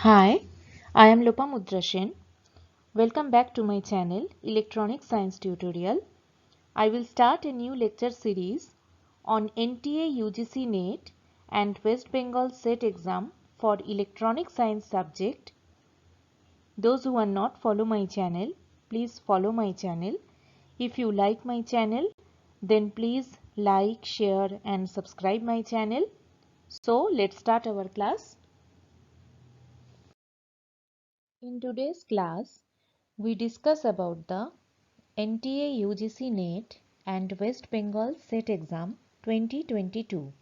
Hi, I am Lopa Sen. Welcome back to my channel Electronic Science Tutorial. I will start a new lecture series on NTA UGC NET and West Bengal SET exam for Electronic Science subject. Those who are not follow my channel, please follow my channel. If you like my channel, then please like, share and subscribe my channel. So let's start our class. In today's class, we discuss about the NTA UGC NET and West Bengal SET exam 2022.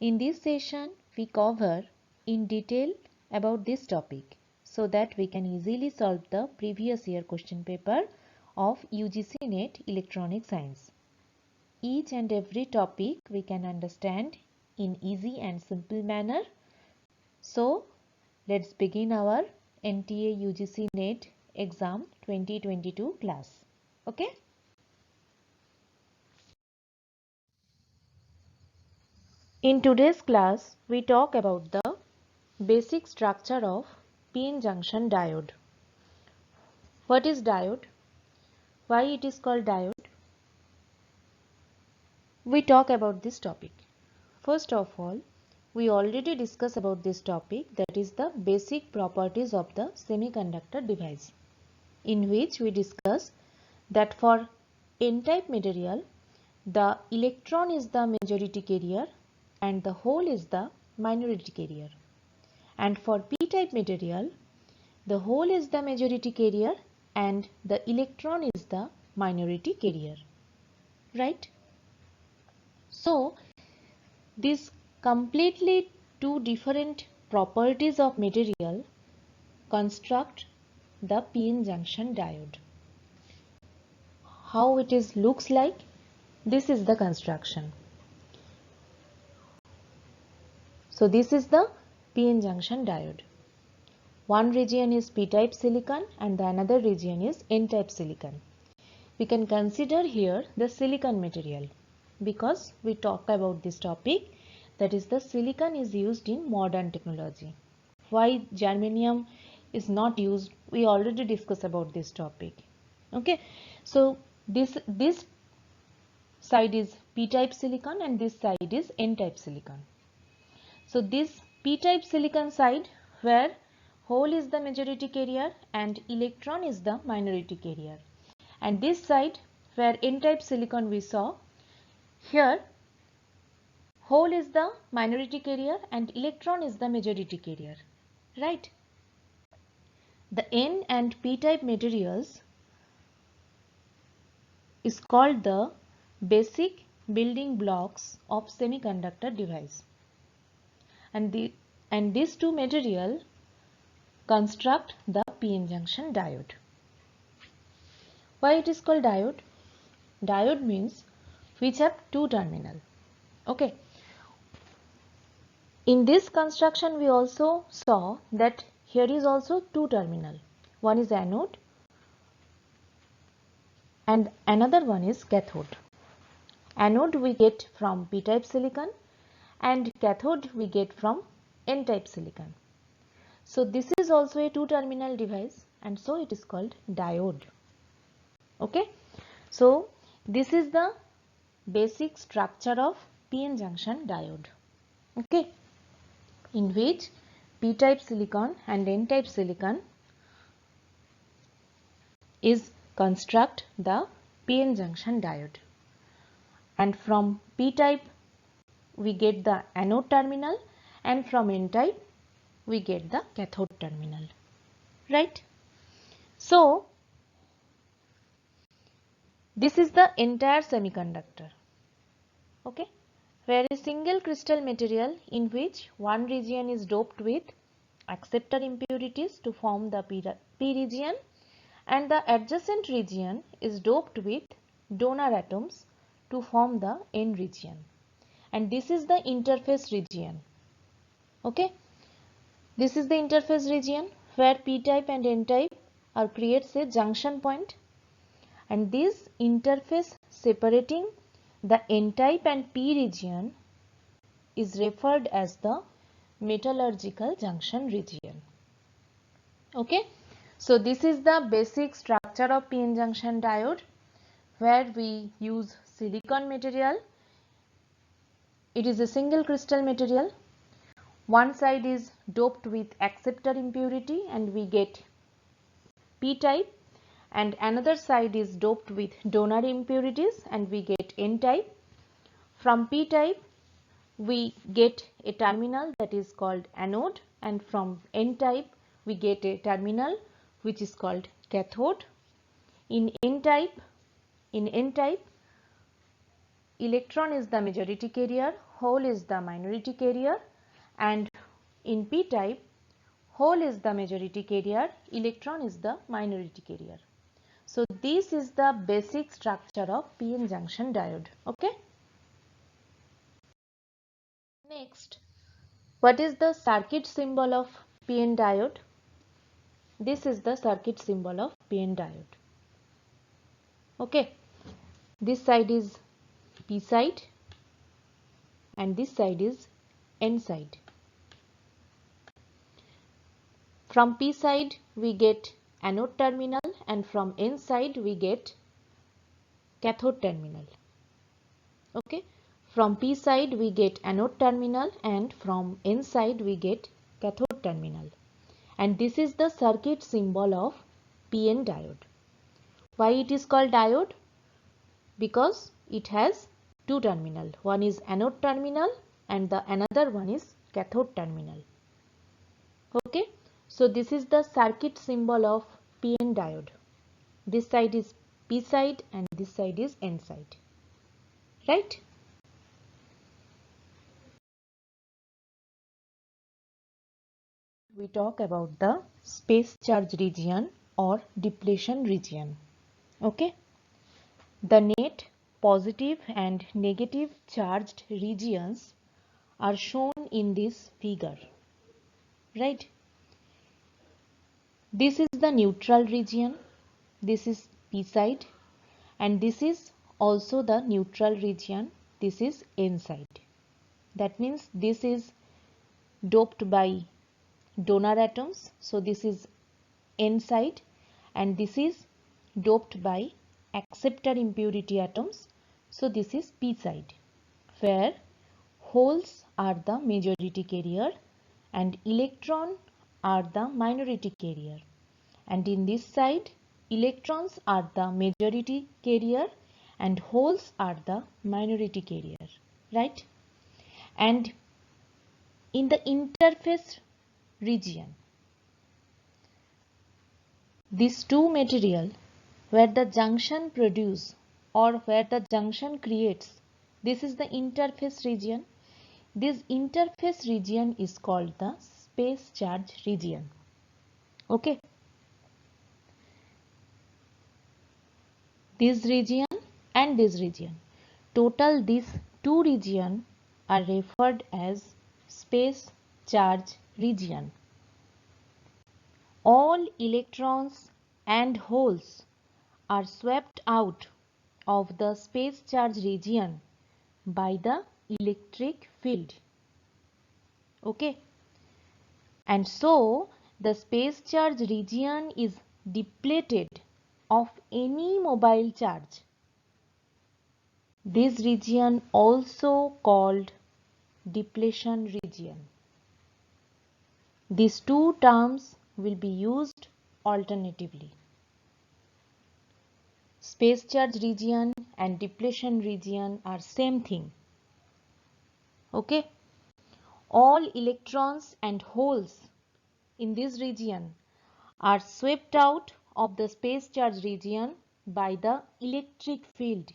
In this session, we cover in detail about this topic so that we can easily solve the previous year question paper of UGC NET Electronic Science. Each and every topic we can understand in easy and simple manner. So, let's begin our NTA UGC NET exam 2022 class. Okay. In today's class, we talk about the basic structure of p-n junction diode. What is diode? Why it is called diode? We talk about this topic. First of all, we already discussed about this topic, that is the basic properties of the semiconductor device, in which we discuss that for n-type material, the electron is the majority carrier and the hole is the minority carrier. And for p-type material, the hole is the majority carrier and the electron is the minority carrier. Right? So, these completely two different properties of material construct the p-n junction diode. How it looks like? This is the construction. So this is the p-n junction diode. One region is p-type silicon and the another region is n-type silicon. We can consider here the silicon material because we talk about this topic, that is the silicon is used in modern technology. Why germanium is not used? We already discussed about this topic. Okay, so this side is p-type silicon and this side is n-type silicon. So this p-type silicon side where hole is the majority carrier and electron is the minority carrier. And this side where n-type silicon we saw, here hole is the minority carrier and electron is the majority carrier. Right? The n and p-type materials is called the basic building blocks of semiconductor device. And these two material construct the p-n junction diode. Why it is called diode? Diode means which have two terminal. Okay. In this construction we also saw that here is also two terminal. One is anode and another one is cathode. Anode we get from p-type silicon and cathode we get from n-type silicon. So this is also a two terminal device and so it is called diode. Okay. So this is the basic structure of p-n junction diode. Okay. In which p-type silicon and n-type silicon is construct the p-n junction diode. And from p-type we get the anode terminal and from n-type we get the cathode terminal. Right? So this is the entire semiconductor. Okay? Where a single crystal material in which one region is doped with acceptor impurities to form the P region and the adjacent region is doped with donor atoms to form the N region. And this is the interface region. Okay? This is the interface region where p-type and n-type creates a junction point, and this interface separating the n-type and p region is referred as the metallurgical junction region. Okay, so this is the basic structure of PN junction diode, where we use silicon material. It is a single crystal material. One side is doped with acceptor impurity and we get P-type, and another side is doped with donor impurities and we get N-type. From P-type we get a terminal that is called anode, and from N-type we get a terminal which is called cathode. In N-type, electron is the majority carrier, hole is the minority carrier, and in P-type, hole is the majority carrier, electron is the minority carrier. So this is the basic structure of PN junction diode. Okay. Next, what is the circuit symbol of PN diode? This is the circuit symbol of PN diode. Okay. This side is P side and this side is N side. From P side we get anode terminal and from N side we get cathode terminal. Okay, from P side we get anode terminal and from N side we get cathode terminal, and this is the circuit symbol of PN diode. Why it is called diode? Because it has two terminal, one is anode terminal and the another one is cathode terminal. Okay, so this is the circuit symbol of PN diode. This side is P side and this side is N side, right? We talk about the space charge region or depletion region. Okay, the net positive and negative charged regions are shown in this figure, right? This is the neutral region, this is P side, and this is also the neutral region, this is N side. That means this is doped by donor atoms, so this is N side, and this is doped by acceptor impurity atoms, so this is P side, where holes are the majority carrier and electron are the minority carrier, and in this side electrons are the majority carrier and holes are the minority carrier, right? And in the interface region, these two material where the junction produce or where the junction creates, this is the interface region. This interface region is called the space charge region. Okay. This region and this region, total these two regions are referred as space charge region. All electrons and holes are swept out of the space charge region by the electric field. Okay, and so the space charge region is depleted of any mobile charge. This region also called depletion region. These two terms will be used alternatively. Space charge region and depletion region are same thing. Okay, all electrons and holes in this region are swept out of the space charge region by the electric field.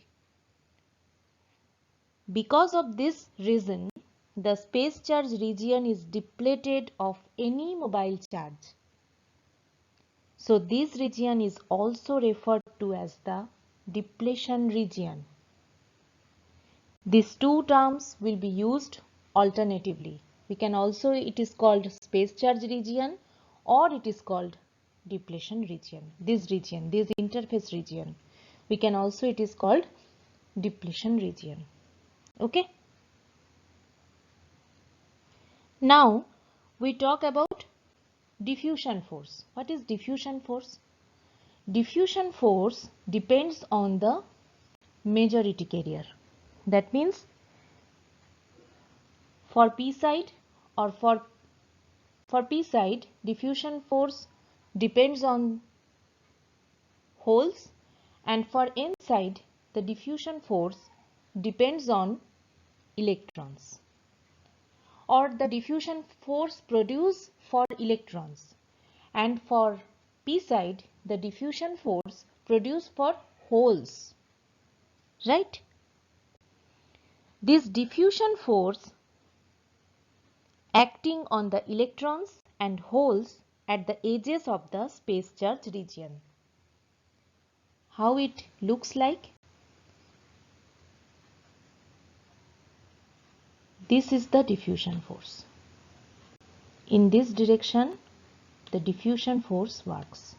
Because of this reason, the space charge region is depleted of any mobile charge. So this region is also referred to as the depletion region. These two terms will be used alternatively. We can also, it is called space charge region or it is called depletion region. This interface region, we can also, it is called depletion region. Okay. Now we talk about diffusion force. What is diffusion force? Diffusion force depends on the majority carrier. That means for P side or for P side, diffusion force depends on holes, and for N side the diffusion force depends on electrons, or the diffusion force produced for electrons, and for P side the diffusion force produced for holes, right? This diffusion force acting on the electrons and holes at the edges of the space charge region. How it looks like? This is the diffusion force. In this direction, the diffusion force works.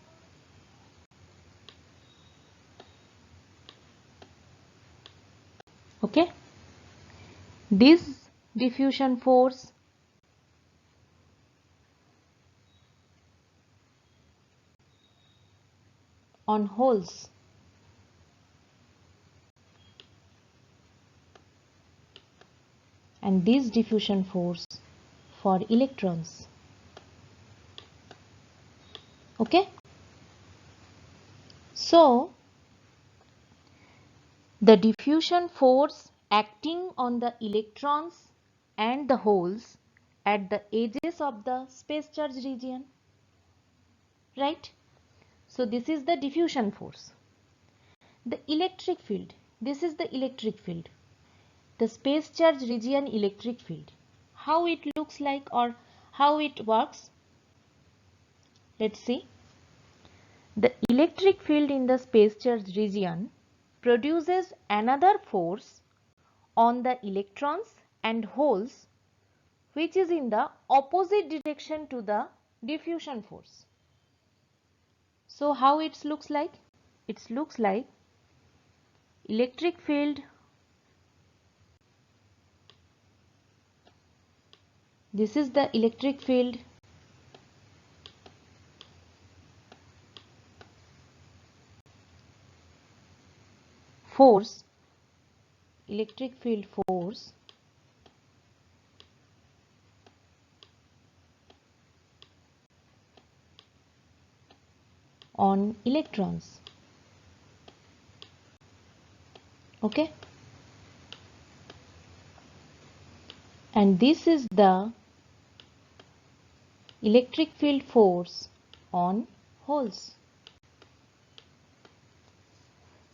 Okay? This diffusion force on holes and this diffusion force for electrons. Okay? So, the diffusion force acting on the electrons and the holes at the edges of the space charge region, right? So this is the diffusion force. The electric field, this is the electric field, the space charge region electric field. How it looks like or how it works? Let's see. The electric field in the space charge region produces another force on the electrons and holes which is in the opposite direction to the diffusion force. So how it looks like? It looks like electric field, this is the electric field, force, electric field force on electrons. Okay? And this is the electric field force on holes.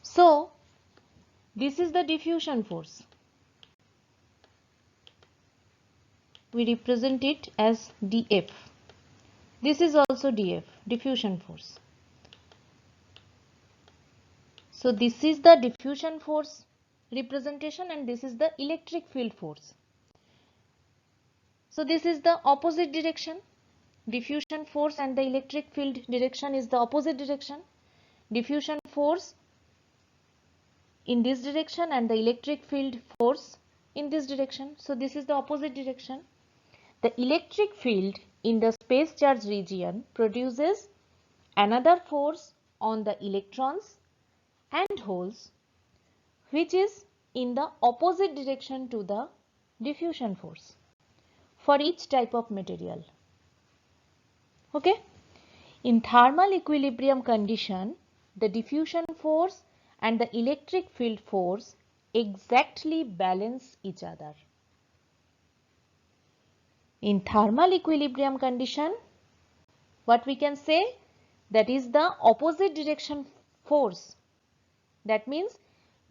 So, this is the diffusion force. We represent it as dF. This is also dF, diffusion force. So this is the diffusion force representation and this is the electric field force. So this is the opposite direction. Diffusion force and the electric field direction is the opposite direction. Diffusion force in this direction and the electric field force in this direction. So this is the opposite direction. The electric field in the space charge region produces another force on the electrons and holes which is in the opposite direction to the diffusion force for each type of material. Okay? In thermal equilibrium condition, the diffusion force and the electric field force exactly balance each other. In thermal equilibrium condition, what we can say? That is the opposite direction force. That means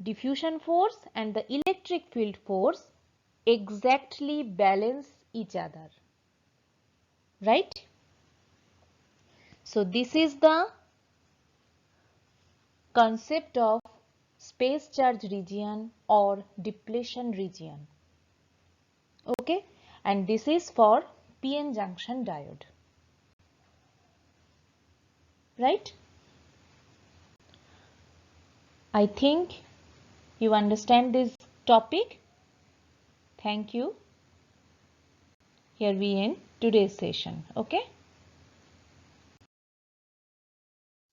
diffusion force and the electric field force exactly balance each other. Right? So this is the concept of space charge region or depletion region. Okay? And this is for PN junction diode. Right? I think you understand this topic. Thank you. Here we end. today's session. Okay.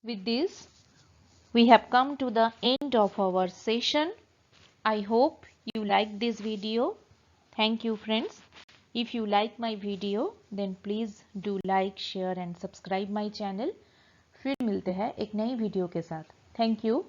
With this, we have come to the end of our session. I hope you like this video. Thank you friends. If you like my video, then please do like, share and subscribe my channel. फिर मिलते हैं एक नई video के साथ. Thank you.